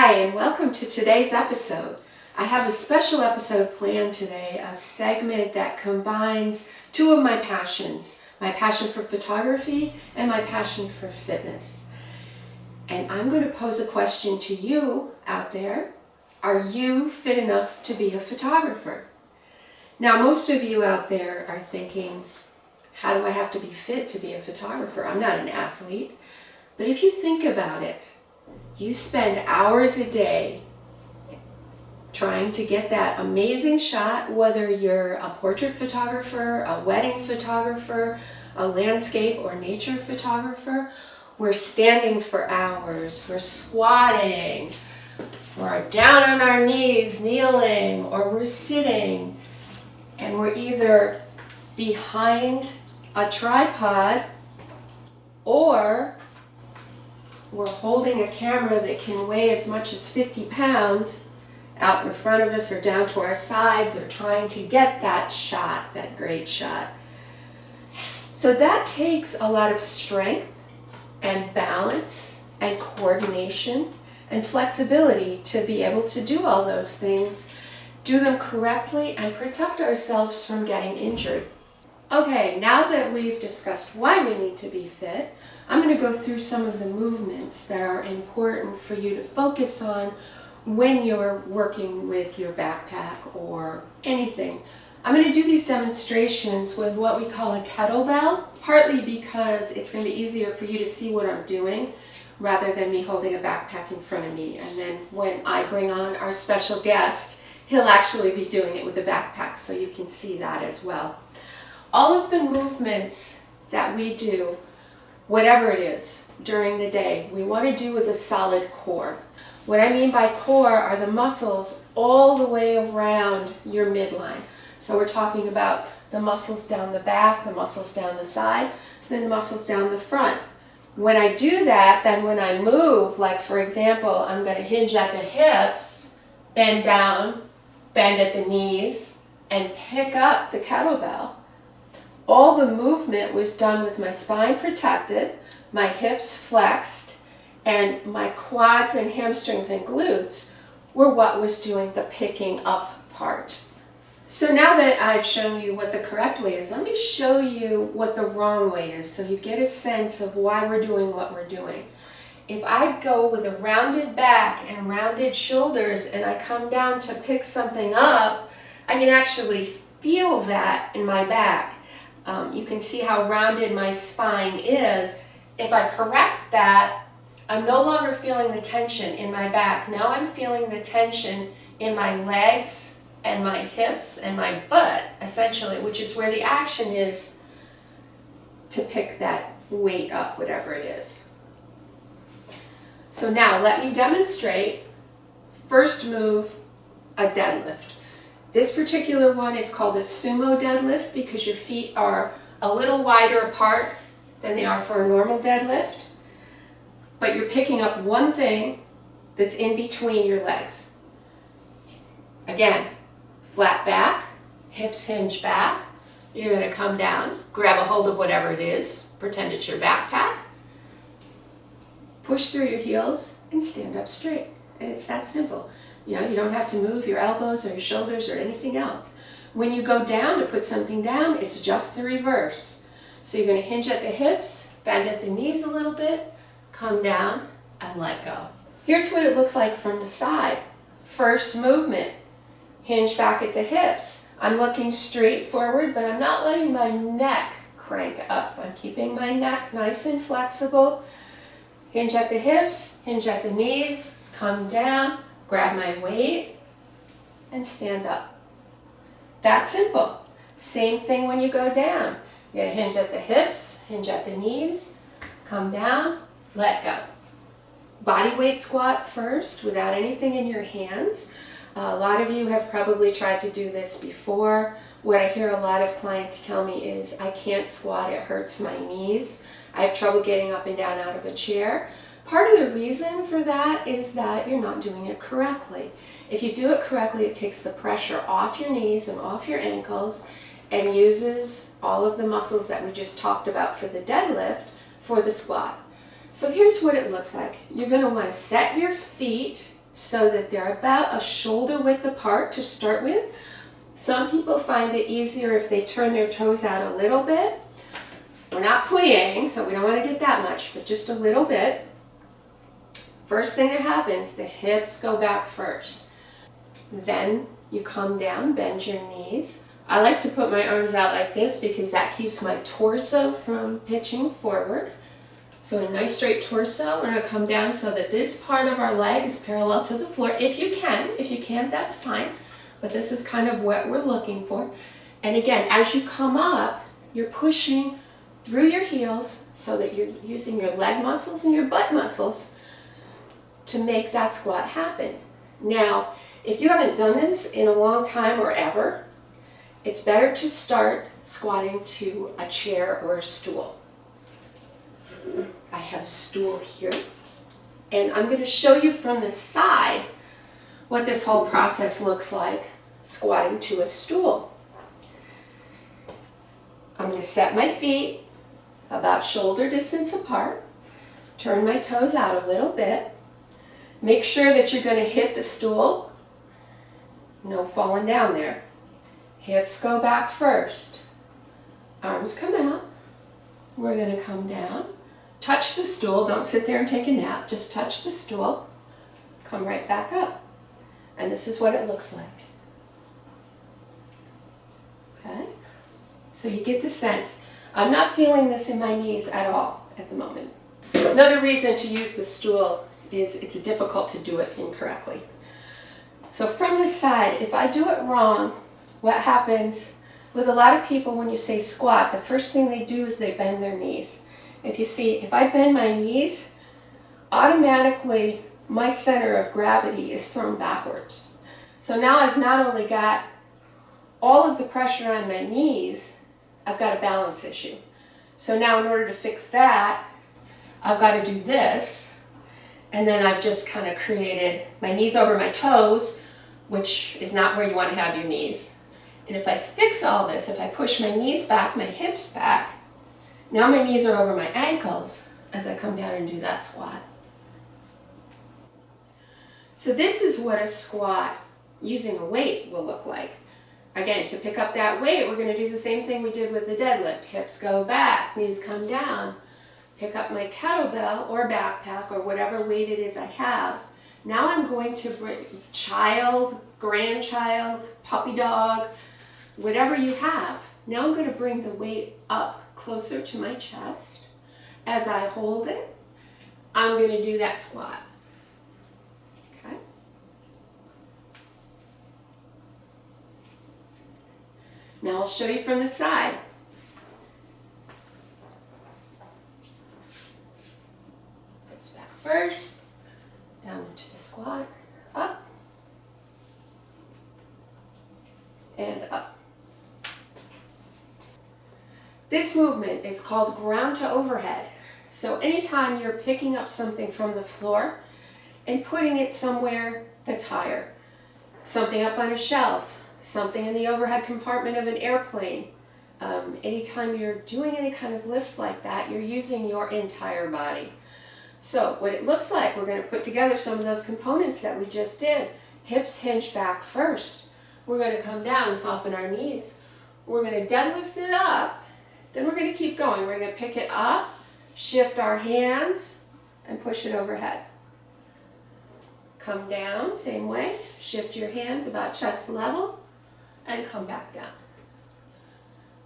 Hi, and welcome to today's episode. I have a special episode planned today, a segment that combines two of my passions, my passion for photography and my passion for fitness. And I'm going to pose a question to you out there. Are you fit enough to be a photographer? Now, most of you out there are thinking, how do I have to be fit to be a photographer? I'm not an athlete. But if you think about it, you spend hours a day trying to get that amazing shot, whether you're a portrait photographer, a wedding photographer, a landscape or nature photographer. We're standing for hours, we're squatting, we're down on our knees, kneeling, or we're sitting, and we're either behind a tripod or we're holding a camera that can weigh as much as 50 pounds out in front of us or down to our sides, or trying to get that shot, that great shot. So that takes a lot of strength and balance and coordination and flexibility to be able to do all those things, do them correctly, and protect ourselves from getting injured. Okay, now that we've discussed why we need to be fit, I'm going to go through some of the movements that are important for you to focus on when you're working with your backpack or anything. I'm going to do these demonstrations with what we call a kettlebell, partly because it's going to be easier for you to see what I'm doing rather than me holding a backpack in front of me. And then when I bring on our special guest, he'll actually be doing it with a backpack, so you can see that as well. All of the movements that we do, whatever it is, during the day, we want to do with a solid core. What I mean by core are the muscles all the way around your midline. So we're talking about the muscles down the back, the muscles down the side, then the muscles down the front. When I do that, then when I move, like for example, I'm going to hinge at the hips, bend down, bend at the knees, and pick up the kettlebell. All the movement was done with my spine protected, my hips flexed, and my quads and hamstrings and glutes were what was doing the picking up part. So now that I've shown you what the correct way is, let me show you what the wrong way is so you get a sense of why we're doing what we're doing. If I go with a rounded back and rounded shoulders and I come down to pick something up, I can actually feel that in my back. You can see how rounded my spine is. If I correct that, I'm no longer feeling the tension in my back. Now I'm feeling the tension in my legs and my hips and my butt, essentially, which is where the action is to pick that weight up, whatever it is. So now let me demonstrate. First move, a deadlift. This particular one is called a sumo deadlift because your feet are a little wider apart than they are for a normal deadlift, but you're picking up one thing that's in between your legs. Again, flat back, hips hinge back. You're going to come down, grab a hold of whatever it is, pretend it's your backpack, push through your heels, and stand up straight. And it's that simple. You know, you don't have to move your elbows or your shoulders or anything else. When you go down to put something down, it's just the reverse. So you're going to hinge at the hips, bend at the knees a little bit, come down, and let go. Here's what it looks like from the side. First movement, hinge back at the hips. I'm looking straight forward, but I'm not letting my neck crank up. I'm keeping my neck nice and flexible. Hinge at the hips, hinge at the knees, come down, grab my weight, and stand up. That simple. Same thing when you go down. You're going to hinge at the hips, hinge at the knees, come down, let go. Body weight squat first without anything in your hands. A lot of you have probably tried to do this before. What I hear a lot of clients tell me is, I can't squat, it hurts my knees. I have trouble getting up and down out of a chair. Part of the reason for that is that you're not doing it correctly. If you do it correctly, it takes the pressure off your knees and off your ankles and uses all of the muscles that we just talked about for the deadlift for the squat. So here's what it looks like. You're going to want to set your feet so that they're about a shoulder width apart to start with. Some people find it easier if they turn their toes out a little bit. We're not pliing, so we don't want to get that much, but just a little bit. First thing that happens, the hips go back first. Then you come down, bend your knees. I like to put my arms out like this because that keeps my torso from pitching forward. So a nice straight torso. We're going to come down so that this part of our leg is parallel to the floor. If you can. If you can't, that's fine. But this is kind of what we're looking for. And again, as you come up, you're pushing through your heels so that you're using your leg muscles and your butt muscles to make that squat happen. Now, if you haven't done this in a long time or ever, it's better to start squatting to a chair or a stool. I have a stool here, and I'm going to show you from the side what this whole process looks like squatting to a stool. I'm going to set my feet about shoulder distance apart, turn my toes out a little bit, make sure that you're going to hit the stool, no falling down there. Hips go back first, arms come out, we're going to come down, touch the stool, don't sit there and take a nap, just touch the stool, come right back up. And this is what it looks like. Okay? So you get the sense. I'm not feeling this in my knees at all at the moment. Another reason to use the stool is it's difficult to do it incorrectly. So from the side, if I do it wrong, what happens with a lot of people when you say squat, the first thing they do is they bend their knees. If you see, if I bend my knees, automatically my center of gravity is thrown backwards. So now I've not only got all of the pressure on my knees, I've got a balance issue. So now in order to fix that, I've got to do this, and then I've just kind of created my knees over my toes, which is not where you want to have your knees. And if I fix all this, if I push my knees back, my hips back, now my knees are over my ankles as I come down and do that squat. So this is what a squat using a weight will look like. Again, to pick up that weight, we're going to do the same thing we did with the deadlift. Hips go back, knees come down. Pick up my kettlebell or backpack or whatever weight it is I have. Now I'm going to bring child, grandchild, puppy dog, whatever you have. Now I'm going to bring the weight up closer to my chest. As I hold it, I'm going to do that squat. Okay? Now I'll show you from the side. Hips back first, down into the squat, up, and up. This movement is called ground to overhead. So anytime you're picking up something from the floor and putting it somewhere that's higher, something up on a shelf, something in the overhead compartment of an airplane, anytime you're doing any kind of lift like that, you're using your entire body. So what it looks like, we're going to put together some of those components that we just did. Hips hinge back first. We're going to come down and soften our knees. We're going to deadlift it up. Then we're going to keep going. We're going to pick it up, shift our hands, and push it overhead. Come down, same way. Shift your hands about chest level, and come back down.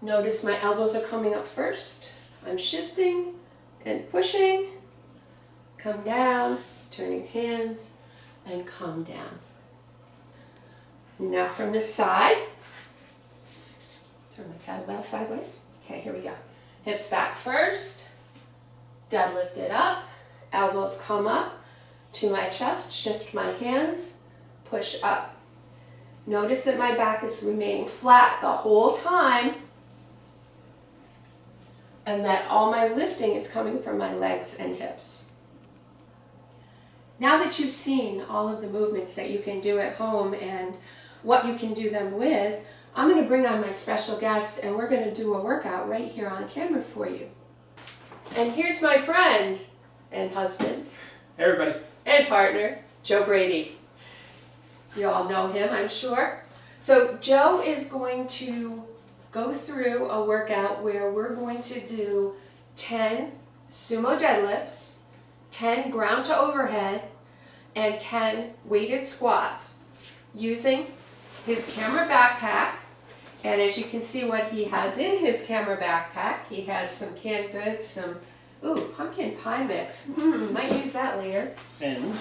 Notice my elbows are coming up first. I'm shifting and pushing. Come down, turn your hands, and come down. Now from the side, turn my kettlebell sideways. Okay, here we go. Hips back first, deadlift it up, elbows come up to my chest, shift my hands, push up. Notice that my back is remaining flat the whole time, and that all my lifting is coming from my legs and hips. Now that you've seen all of the movements that you can do at home and what you can do them with, I'm going to bring on my special guest and we're going to do a workout right here on camera for you. And here's my friend and husband. Hey everybody. And partner, Joe Brady. You all know him, I'm sure. So Joe is going to go through a workout where we're going to do 10 sumo deadlifts, 10 ground to overhead, and 10 weighted squats using his camera backpack. And as you can see what he has in his camera backpack, he has some canned goods, some pumpkin pie mix. Might use that later. And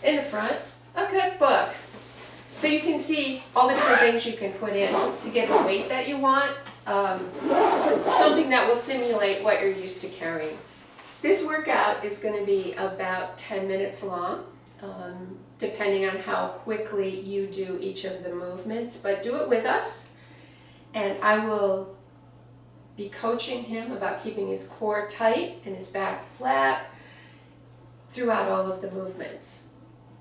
in the front, a cookbook. So you can see all the different things you can put in to get the weight that you want. Something that will simulate what you're used to carrying. This workout is going to be about 10 minutes long, depending on how quickly you do each of the movements, but do it with us. And I will be coaching him about keeping his core tight and his back flat throughout all of the movements.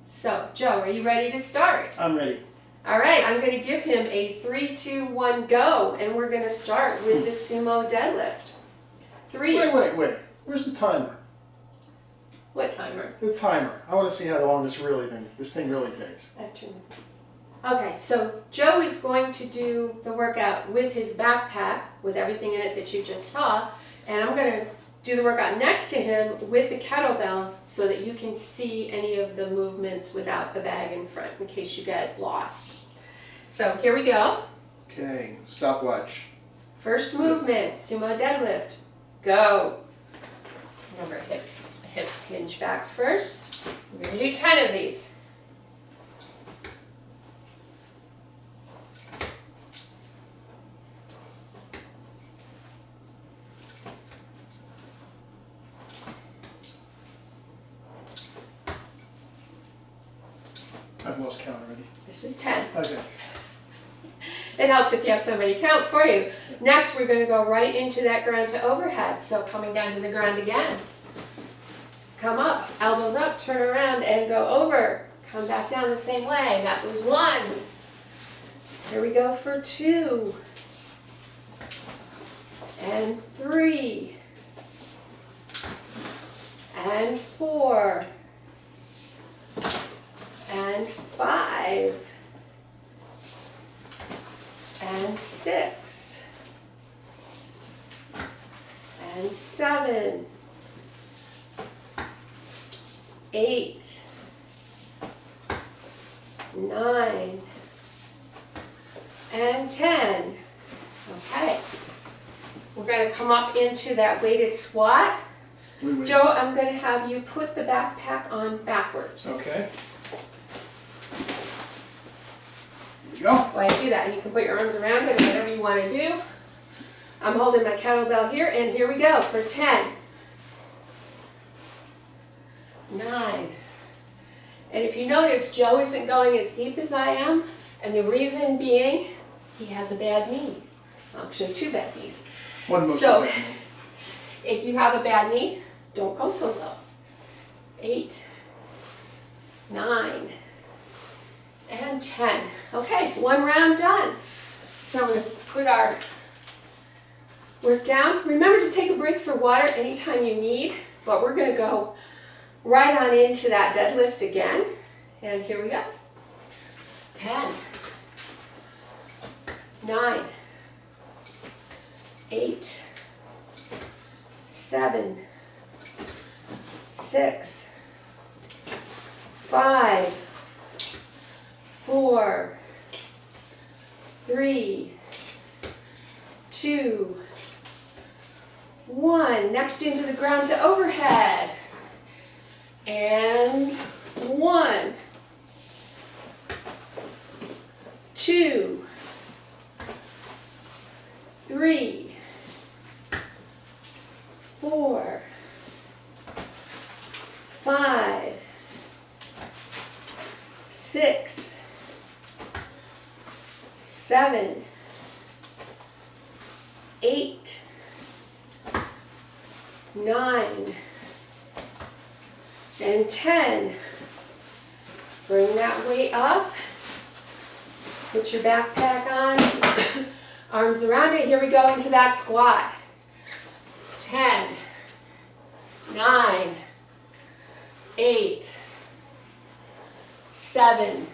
So, Joe, are you ready to start? I'm ready. All right, I'm going to give him a 3, 2, 1, go, and we're going to start with the sumo deadlift. 3. Wait. Where's the timer? What timer? The timer. I want to see how long this thing really takes. Okay, so Joe is going to do the workout with his backpack, with everything in it that you just saw, and I'm going to do the workout next to him with the kettlebell so that you can see any of the movements without the bag in front in case you get lost. So here we go. Okay, stopwatch. First movement, sumo deadlift. Go. Remember, hips hinge back first. We're going to do 10 of these. I've lost count already. This is 10. Okay. It helps if you have somebody count for you. Next, we're going to go right into that ground to overhead. So coming down to the ground again. Come up, elbows up, turn around and go over. Come back down the same way. That was 1. Here we go for 2. And 3. And 4. And 5. And 6. And 7. 8. 9. And 10. Okay. We're going to come up into that weighted squat. Joe, I'm going to have you put the backpack on backwards. Okay. There you go. While you do that, you can put your arms around it, whatever you want to do. I'm holding my kettlebell here, and here we go for 10. 9. And if you notice, Joe isn't going as deep as I am, and the reason being, he has a bad knee. Actually, 2 bad knees. So, if you have a bad knee, don't go so low. 8, 9, and 10. Okay, 1 round done. So we're going to put our work down. Remember to take a break for water anytime you need, but we're going to go right on into that deadlift again. And here we go. 10, 9, 8, 7, 6, 5, 4, 3, 2, 1. Next into the ground to overhead. And 1, 2, 3, 4, 5, 6, 7, 8, 9, and 10. Bring that weight up. Put your backpack on. Arms around it. Here we go into that squat. 10, 9, 8, 7,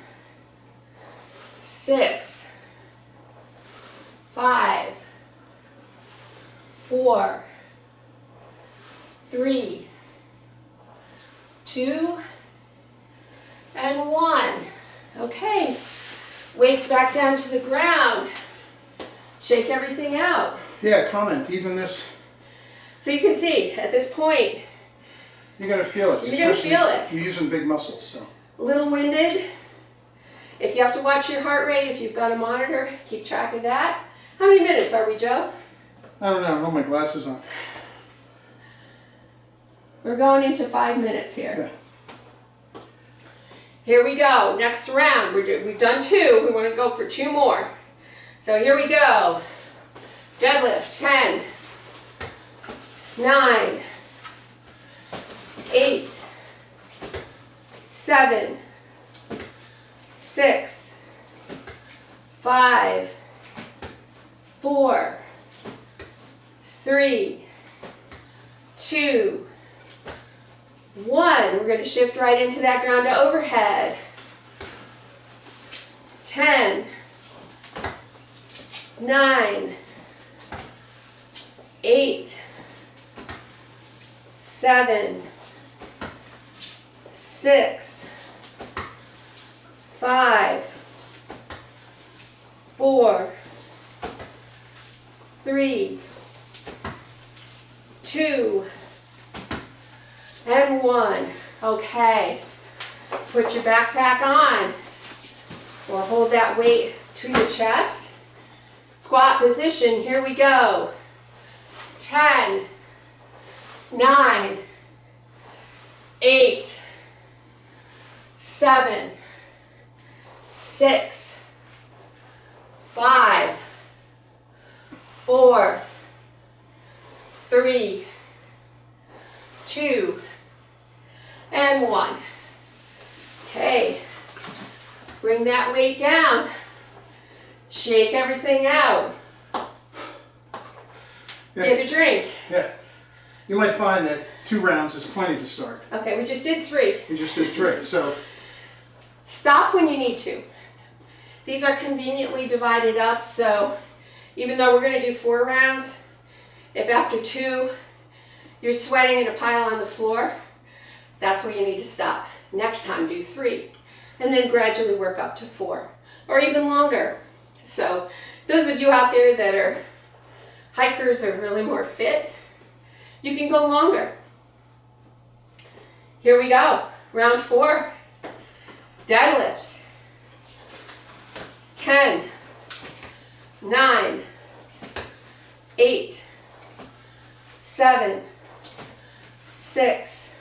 6, 5, 4, 3, 2, and 1. Okay, weights back down to the ground. Shake everything out. Yeah, comment, even this, So you can see, at this point, you're going to feel it. You're gonna especially feel it. You're using big muscles, so. a little winded. If you have to watch your heart rate, if you've got a monitor, keep track of that. How many minutes are we, Joe? I don't know, I don't have my glasses on. We're going into 5 minutes here. Yeah. Here we go. Next round. We've done 2. We want to go for 2 more. So here we go. Deadlift. 10, 9, 8, 7, 6, 5, 4, 3, 2, 1. We're going to shift right into that ground to overhead. 10, 9, 8, 7, 6, 5, 4, 3, 2, and 1. Okay. Put your backpack on or hold that weight to your chest. Squat position. Here we go. 10, 9, 8, 7, 6, 5, 4, 3, 2, and 1. Okay, bring that weight down. Shake everything out. Yeah. Give a drink. Yeah. You might find that 2 rounds is plenty to start. Okay, we just did 3. You just did 3, so. Stop when you need to. These are conveniently divided up, so even though we're going to do 4 rounds, if after 2 you're sweating in a pile on the floor, that's where you need to stop. Next time, do 3, and then gradually work up to 4, or even longer. So those of you out there that are hikers or really more fit, you can go longer. Here we go. Round 4. Deadlifts. 10, 9, 8, 7, 6,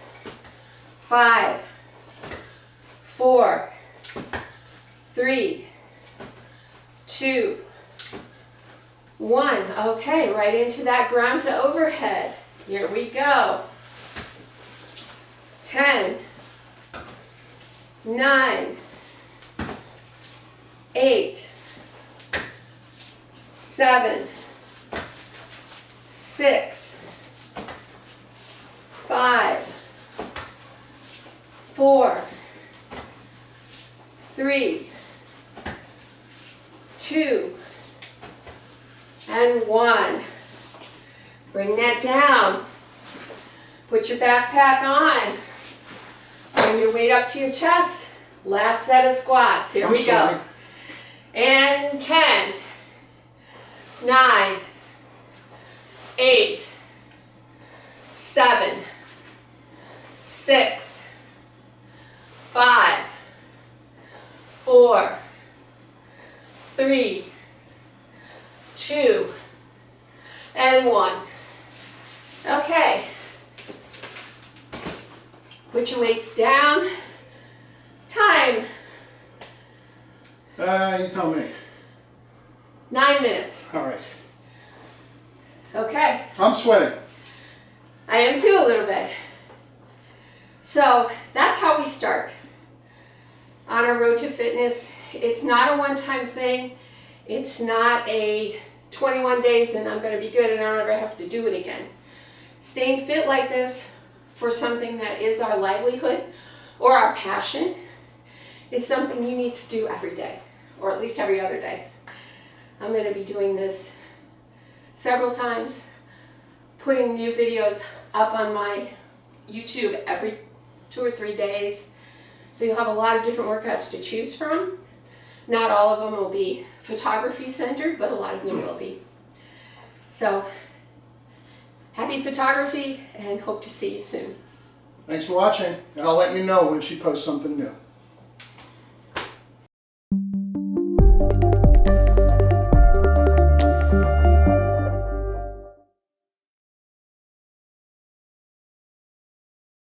5, 4, 3, 2, 1. Okay, right into that ground to overhead. Here we go. 10, 9, 8, 7, 6, 5, 4, 3, 2, and 1. Bring that down. Put your backpack on. Bring your weight up to your chest. Last set of squats. Here we go. And 10, 9, 8, 7, 6, 5, 4, 3, 2, and 1. Okay. Put your weights down. Time. You tell me. 9 minutes. All right. Okay. I'm sweating. I am too a little bit. So that's how we start on our road to fitness. It's not a one-time thing. It's not a 21 days and I'm going to be good and I don't ever have to do it again. Staying fit like this for something that is our livelihood or our passion is something you need to do every day, or at least every other day. I'm going to be doing this several times, putting new videos up on my YouTube every 2 or 3 days. So you'll have a lot of different workouts to choose from. Not all of them will be photography centered, but a lot of them will be. So happy photography and hope to see you soon. Thanks for watching, and I'll let you know when she posts something new.